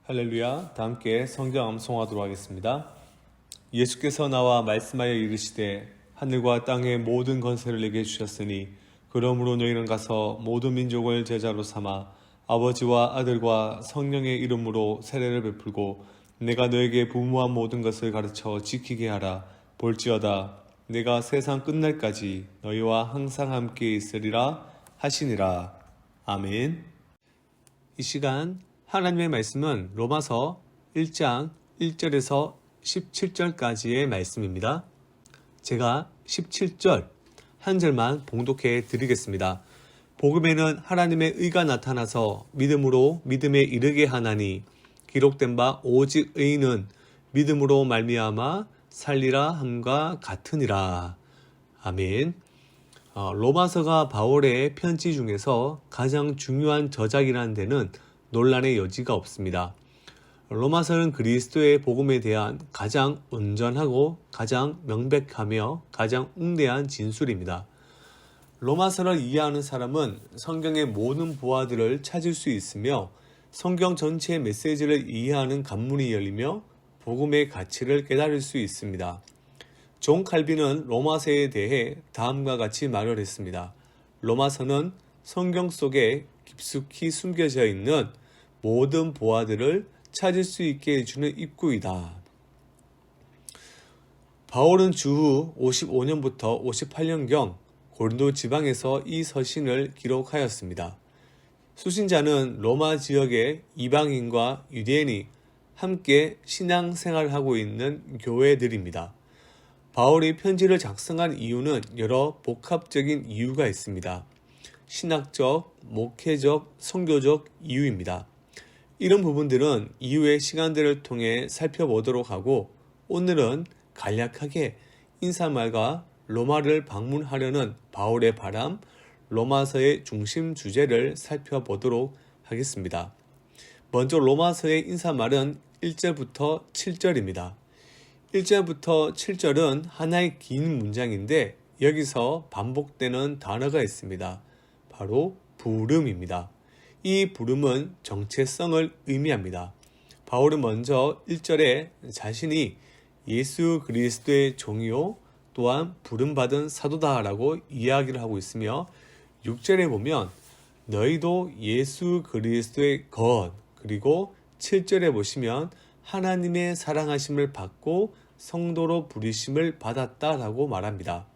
할렐루야. 다 함께 성경 암송하도록 하겠습니다. 예수께서 나와 말씀하여 이르시되 하늘과 땅의 모든 권세를 내게 주셨으니 그러므로 너희는 가서 모든 민족을 제자로 삼아 아버지와 아들과 성령의 이름으로 세례를 베풀고 내가 너에게 부모한 모든 것을 가르쳐 지키게 하라. 볼지어다 내가 세상 끝날까지 너희와 항상 함께 있으리라 하시니라. 아멘. 이 시간 하나님의 말씀은 로마서 1장 1절에서 17절까지의 말씀입니다. 제가 17절 한 절만 봉독해 드리겠습니다. 복음에는 하나님의 의가 나타나서 믿음으로 믿음에 이르게 하나니 기록된 바 오직 의인은 믿음으로 말미암아 살리라 함과 같으니라. 아멘. 로마서가 바울의 편지 중에서 가장 중요한 저작이라는 데는 논란의 여지가 없습니다. 로마서는 그리스도의 복음에 대한 가장 온전하고 가장 명백하며 가장 웅대한 진술입니다. 로마서를 이해하는 사람은 성경의 모든 부하들을 찾을 수 있으며 성경 전체의 메시지를 이해하는 관문이 열리며 복음의 가치를 깨달을 수 있습니다. 존 칼빈은 로마서에 대해 다음과 같이 말을 했습니다. 로마서는 성경 속에 깊숙이 숨겨져 있는 모든 보화들을 찾을 수 있게 해주는 입구이다. 바울은 주후 55년부터 58년경 고린도 지방에서 이 서신을 기록하였습니다. 수신자는 로마 지역의 이방인과 유대인이 함께 신앙생활을 하고 있는 교회들입니다. 바울이 편지를 작성한 이유는 여러 복합적인 이유가 있습니다. 신학적, 목회적, 선교적 이유입니다. 이런 부분들은 이후의 시간들을 통해 살펴보도록 하고 오늘은 간략하게 인사말과 로마를 방문하려는 바울의 바람, 로마서의 중심 주제를 살펴보도록 하겠습니다. 먼저 로마서의 인사말은 1절부터 7절입니다. 1절부터 7절은 하나의 긴 문장인데 여기서 반복되는 단어가 있습니다. 바로 부름입니다. 이 부름은 정체성을 의미합니다. 바울은 먼저 1절에 자신이 예수 그리스도의 종이요 또한 부름받은 사도다라고 이야기를 하고 있으며 6절에 보면 너희도 예수 그리스도의 것, 그리고 7절에 보시면 하나님의 사랑하심을 받고 성도로 부르심을 받았다라고 말합니다.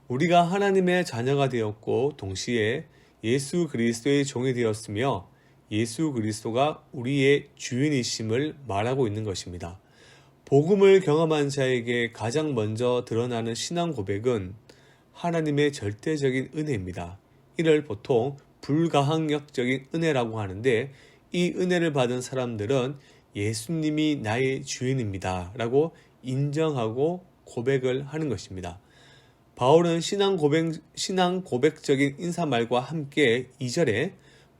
우리가 하나님의 자녀가 되었고 동시에 예수 그리스도의 종이 되었으며 예수 그리스도가 우리의 주인이심을 말하고 있는 것입니다. 복음을 경험한 자에게 가장 먼저 드러나는 신앙 고백은 하나님의 절대적인 은혜입니다. 이를 보통 불가항력적인 은혜라고 하는데 이 은혜를 받은 사람들은 예수님이 나의 주인입니다 라고 인정하고 고백을 하는 것입니다. 바울은 신앙 고백적인 인사말과 함께 2절에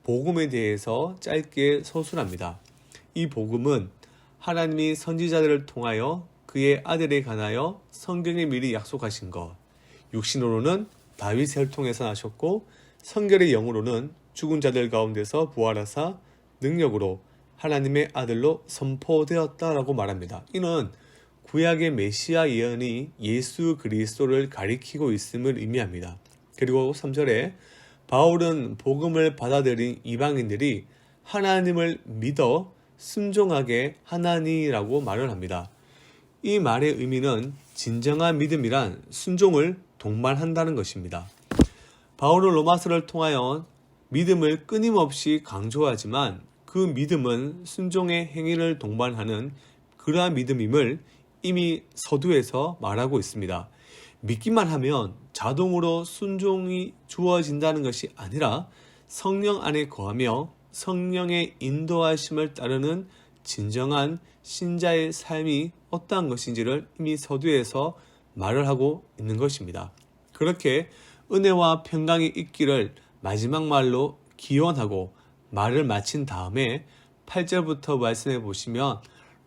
복음에 대해서 짧게 서술합니다. 이 복음은 하나님이 선지자들을 통하여 그의 아들에 관하여 성경에 미리 약속하신 것, 육신으로는 다윗을 통해서 나셨고 성결의 영으로는 죽은 자들 가운데서 부활하사 능력으로 하나님의 아들로 선포되었다라고 말합니다. 이는 구약의 메시아 예언이 예수 그리스도를 가리키고 있음을 의미합니다. 그리고 3절에 바울은 복음을 받아들인 이방인들이 하나님을 믿어 순종하게 하나니라고 말을 합니다. 이 말의 의미는 진정한 믿음이란 순종을 동반한다는 것입니다. 바울은 로마서를 통하여 믿음을 끊임없이 강조하지만 그 믿음은 순종의 행위를 동반하는 그러한 믿음임을 이미 서두에서 말하고 있습니다. 믿기만 하면 자동으로 순종이 주어진다는 것이 아니라 성령 안에 거하며 성령의 인도하심을 따르는 진정한 신자의 삶이 어떠한 것인지를 이미 서두에서 말을 하고 있는 것입니다. 그렇게 은혜와 평강이 있기를 마지막 말로 기원하고 말을 마친 다음에 8절부터 말씀해 보시면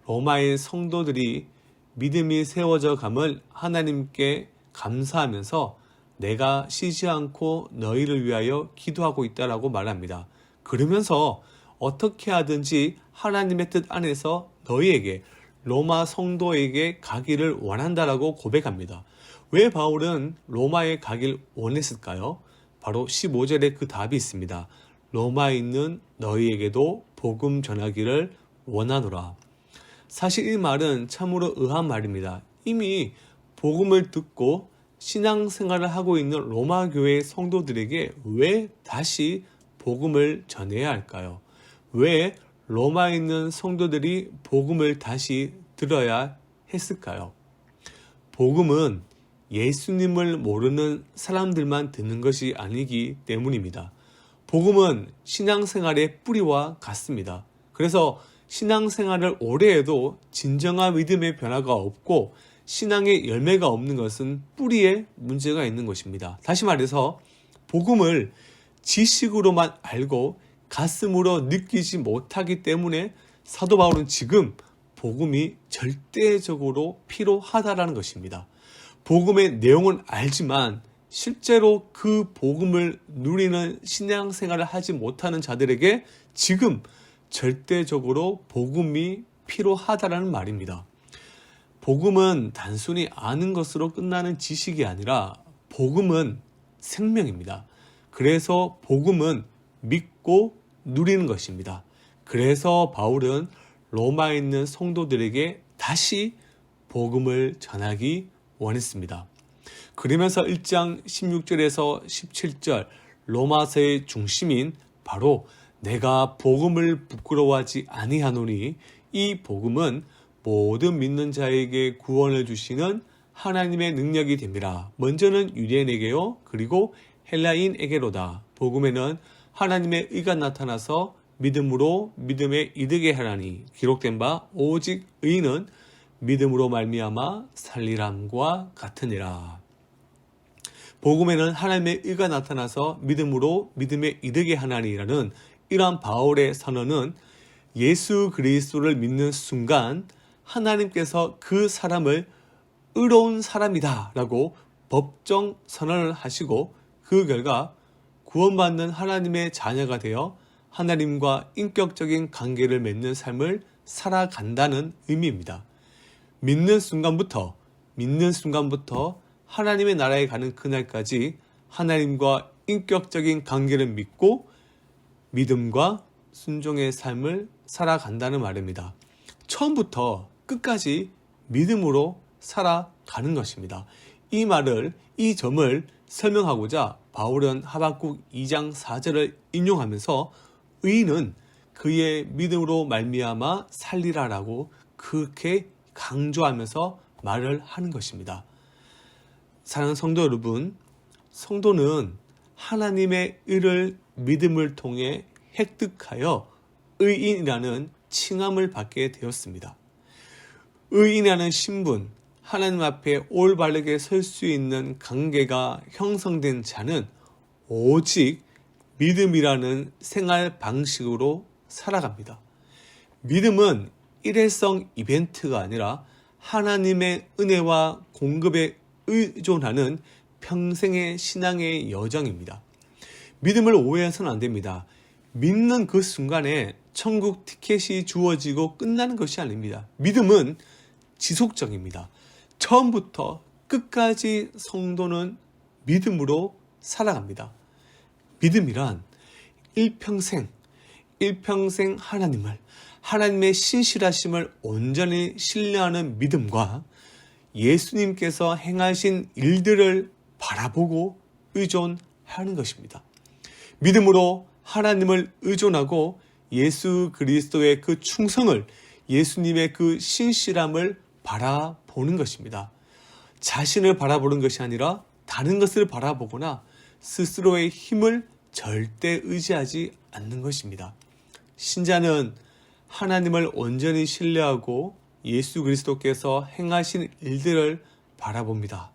로마의 성도들이 믿음이 세워져 감을 하나님께 감사하면서 내가 쉬지 않고 너희를 위하여 기도하고 있다라고 말합니다. 그러면서 어떻게 하든지 하나님의 뜻 안에서 너희에게 로마 성도에게 가기를 원한다라고 고백합니다. 왜 바울은 로마에 가길 원했을까요? 바로 15절에 그 답이 있습니다. 로마에 있는 너희에게도 복음 전하기를 원하노라. 사실 이 말은 참으로 의아한 말입니다. 이미 복음을 듣고 신앙생활을 하고 있는 로마 교회의 성도들에게 왜 다시 복음을 전해야 할까요? 왜 로마에 있는 성도들이 복음을 다시 들어야 했을까요? 복음은 예수님을 모르는 사람들만 듣는 것이 아니기 때문입니다. 복음은 신앙생활의 뿌리와 같습니다. 그래서 신앙생활을 오래 해도 진정한 믿음의 변화가 없고 신앙의 열매가 없는 것은 뿌리에 문제가 있는 것입니다. 다시 말해서 복음을 지식으로만 알고 가슴으로 느끼지 못하기 때문에 사도 바울은 지금 복음이 절대적으로 필요하다라는 것입니다. 복음의 내용은 알지만 실제로 그 복음을 누리는 신앙생활을 하지 못하는 자들에게 지금 절대적으로 복음이 필요하다라는 말입니다. 복음은 단순히 아는 것으로 끝나는 지식이 아니라 복음은 생명입니다. 그래서 복음은 믿고 누리는 것입니다. 그래서 바울은 로마에 있는 성도들에게 다시 복음을 전하기 원했습니다. 그러면서 1장 16절에서 17절 로마서의 중심인 바로 내가 복음을 부끄러워하지 아니하노니 이 복음은 모든 믿는 자에게 구원을 주시는 하나님의 능력이 됩니다. 먼저는 유대인에게요, 그리고 헬라인에게로다. 복음에는 하나님의 의가 나타나서 믿음으로 믿음에 이르게 하라니 기록된 바 오직 의인은 믿음으로 말미암아 살리람과 같으니라. 복음에는 하나님의 의가 나타나서 믿음으로 믿음에 이르게 하나니라는 이러한 바울의 선언은 예수 그리스도를 믿는 순간 하나님께서 그 사람을 의로운 사람이다 라고 법정 선언을 하시고 그 결과 구원받는 하나님의 자녀가 되어 하나님과 인격적인 관계를 맺는 삶을 살아간다는 의미입니다. 믿는 순간부터 하나님의 나라에 가는 그날까지 하나님과 인격적인 관계를 믿고 믿음과 순종의 삶을 살아간다는 말입니다. 처음부터 끝까지 믿음으로 살아가는 것입니다. 이 점을 설명하고자 바울은 하박국 2장 4절을 인용하면서 의인은 그의 믿음으로 말미암아 살리라라고 그렇게 강조하면서 말을 하는 것입니다. 사랑하는 성도 여러분, 성도는 하나님의 의를 믿음을 통해 획득하여 의인이라는 칭함을 받게 되었습니다. 의인이라는 신분, 하나님 앞에 올바르게 설 수 있는 관계가 형성된 자는 오직 믿음이라는 생활 방식으로 살아갑니다. 믿음은 일회성 이벤트가 아니라 하나님의 은혜와 공급에 의존하는 평생의 신앙의 여정입니다. 믿음을 오해해서는 안 됩니다. 믿는 그 순간에 천국 티켓이 주어지고 끝나는 것이 아닙니다. 믿음은 지속적입니다. 처음부터 끝까지 성도는 믿음으로 살아갑니다. 믿음이란 일평생 하나님의 신실하심을 온전히 신뢰하는 믿음과 예수님께서 행하신 일들을 바라보고 의존하는 것입니다. 믿음으로 하나님을 의존하고 예수 그리스도의 그 충성을, 예수님의 그 신실함을 바라보는 것입니다. 자신을 바라보는 것이 아니라 다른 것을 바라보거나 스스로의 힘을 절대 의지하지 않는 것입니다. 신자는 하나님을 온전히 신뢰하고 예수 그리스도께서 행하신 일들을 바라봅니다.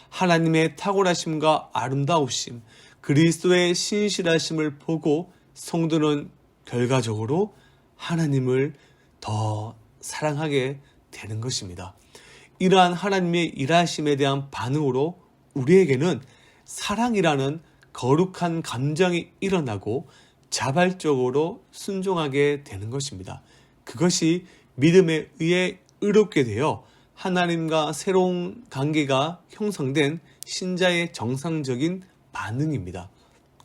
하나님의 탁월하심과 아름다우심, 그리스도의 신실하심을 보고 성도는 결과적으로 하나님을 더 사랑하게 되는 것입니다. 이러한 하나님의 일하심에 대한 반응으로 우리에게는 사랑이라는 거룩한 감정이 일어나고 자발적으로 순종하게 되는 것입니다. 그것이 믿음에 의해 의롭게 되어 하나님과 새로운 관계가 형성된 신자의 정상적인 반응입니다.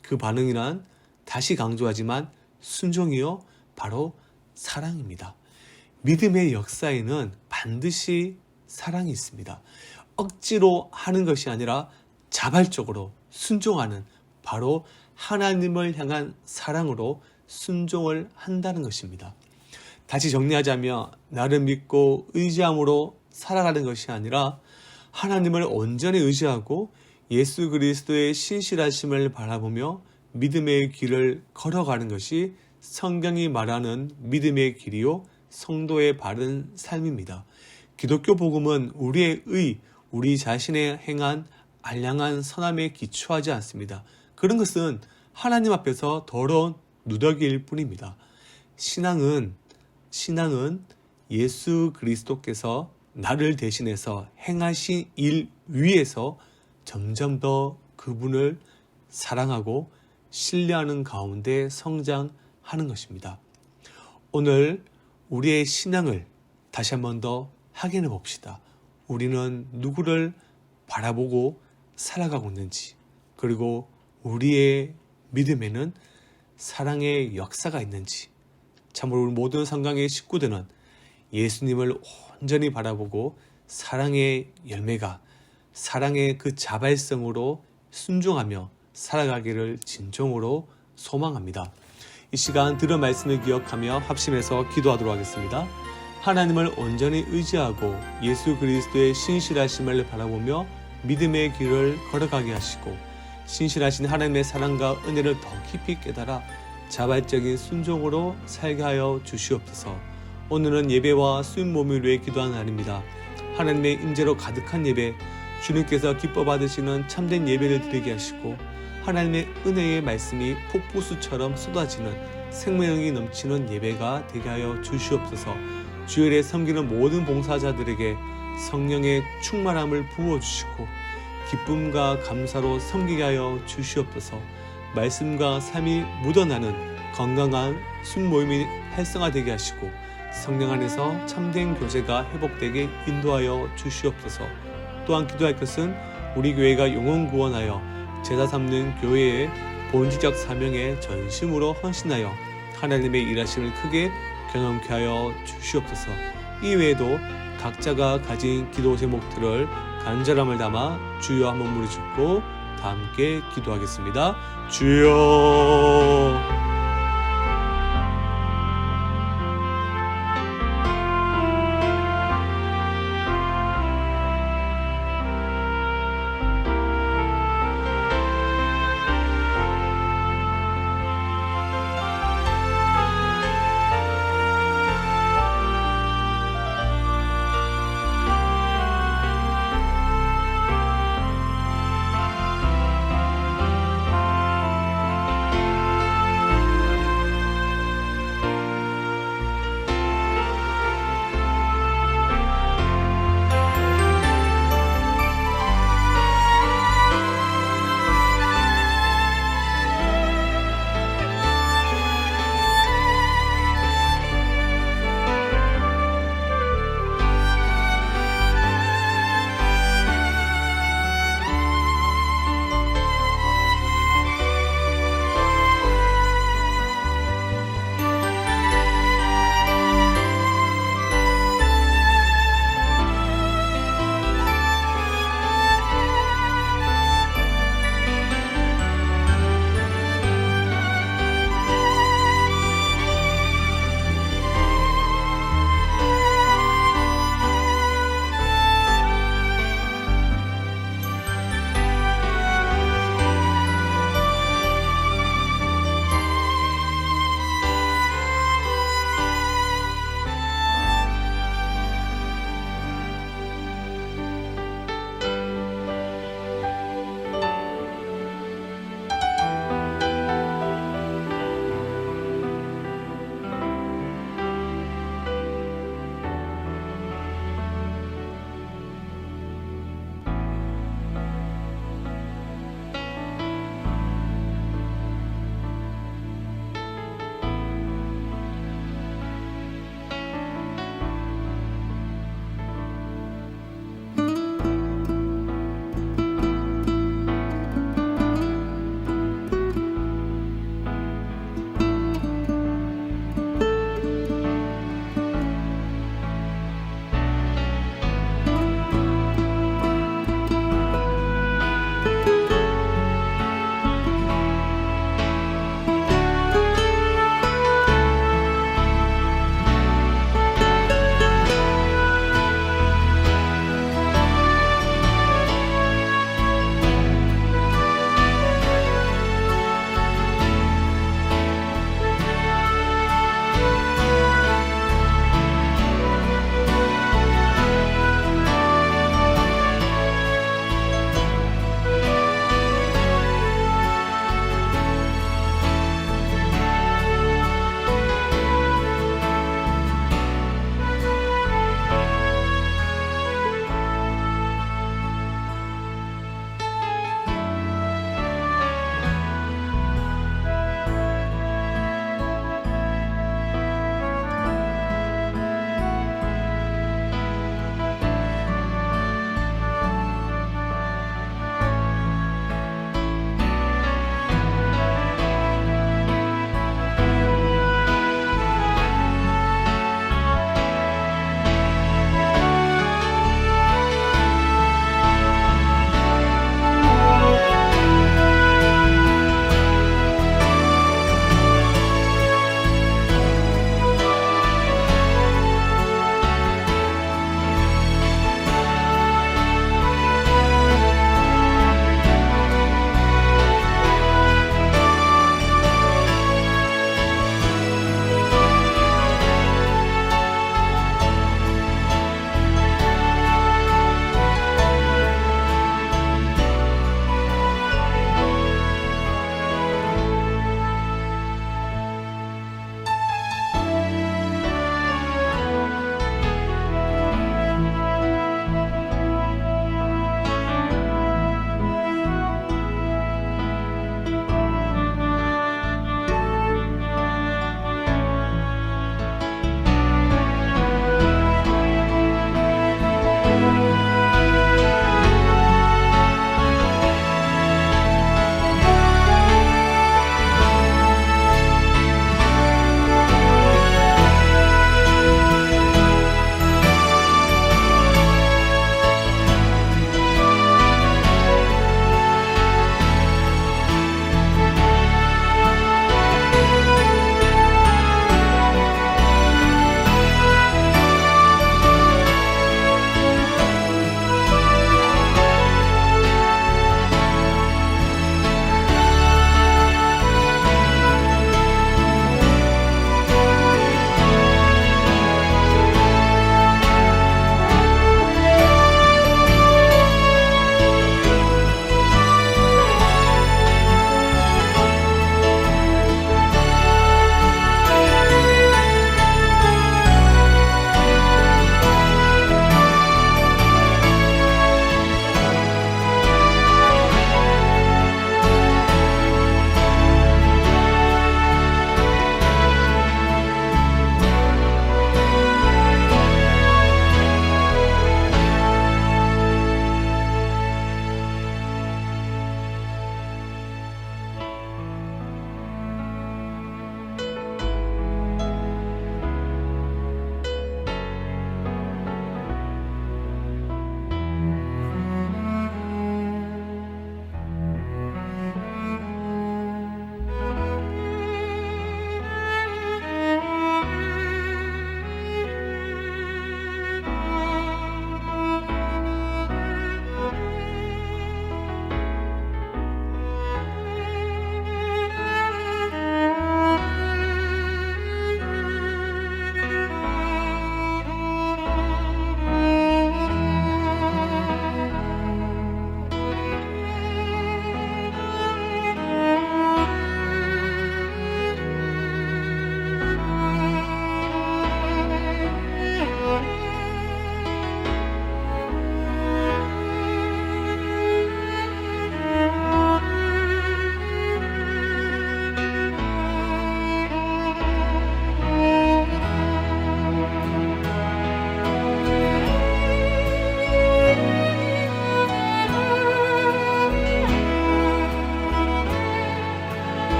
그 반응이란 다시 강조하지만 순종이요 바로 사랑입니다. 믿음의 역사에는 반드시 사랑이 있습니다. 억지로 하는 것이 아니라 자발적으로 순종하는 바로 하나님을 향한 사랑으로 순종을 한다는 것입니다. 다시 정리하자면 나를 믿고 의지함으로 살아가는 것이 아니라 하나님을 온전히 의지하고 예수 그리스도의 신실하심을 바라보며 믿음의 길을 걸어가는 것이 성경이 말하는 믿음의 길이요 성도의 바른 삶입니다. 기독교 복음은 우리 자신의 행한 알량한 선함에 기초하지 않습니다. 그런 것은 하나님 앞에서 더러운 누더기일 뿐입니다. 신앙은 예수 그리스도께서 나를 대신해서 행하신 일 위에서 점점 더 그분을 사랑하고 신뢰하는 가운데 성장하는 것입니다. 오늘 우리의 신앙을 다시 한 번 더 확인해 봅시다. 우리는 누구를 바라보고 살아가고 있는지, 그리고 우리의 믿음에는 사랑의 역사가 있는지. 참으로 우리 모든 성강의 식구들은 예수님을 온전히 바라보고 사랑의 열매가 사랑의 그 자발성으로 순종하며 살아가기를 진정으로 소망합니다. 이 시간 들은 말씀을 기억하며 합심해서 기도하도록 하겠습니다. 하나님을 온전히 의지하고 예수 그리스도의 신실하심을 바라보며 믿음의 길을 걸어가게 하시고 신실하신 하나님의 사랑과 은혜를 더 깊이 깨달아 자발적인 순종으로 살게 하여 주시옵소서. 오늘은 예배와 수임 몸을 위해 기도하는 날입니다. 하나님의 임재로 가득한 예배, 주님께서 기뻐 받으시는 참된 예배를 드리게 하시고 하나님의 은혜의 말씀이 폭포수처럼 쏟아지는 생명력이 넘치는 예배가 되게 하여 주시옵소서. 주일에 섬기는 모든 봉사자들에게 성령의 충만함을 부어주시고 기쁨과 감사로 섬기게 하여 주시옵소서. 말씀과 삶이 묻어나는 건강한 순모임이 활성화되게 하시고 성령 안에서 참된 교제가 회복되게 인도하여 주시옵소서. 또한 기도할 것은 우리 교회가 영혼 구원하여 제자 삼는 교회의 본질적 사명에 전심으로 헌신하여 하나님의 일하심을 크게 경험케 하여 주시옵소서. 이외에도 각자가 가진 기도 제목들을 간절함을 담아 주여 한번 부르짖고 다 함께 기도하겠습니다. 주여.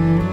아멘.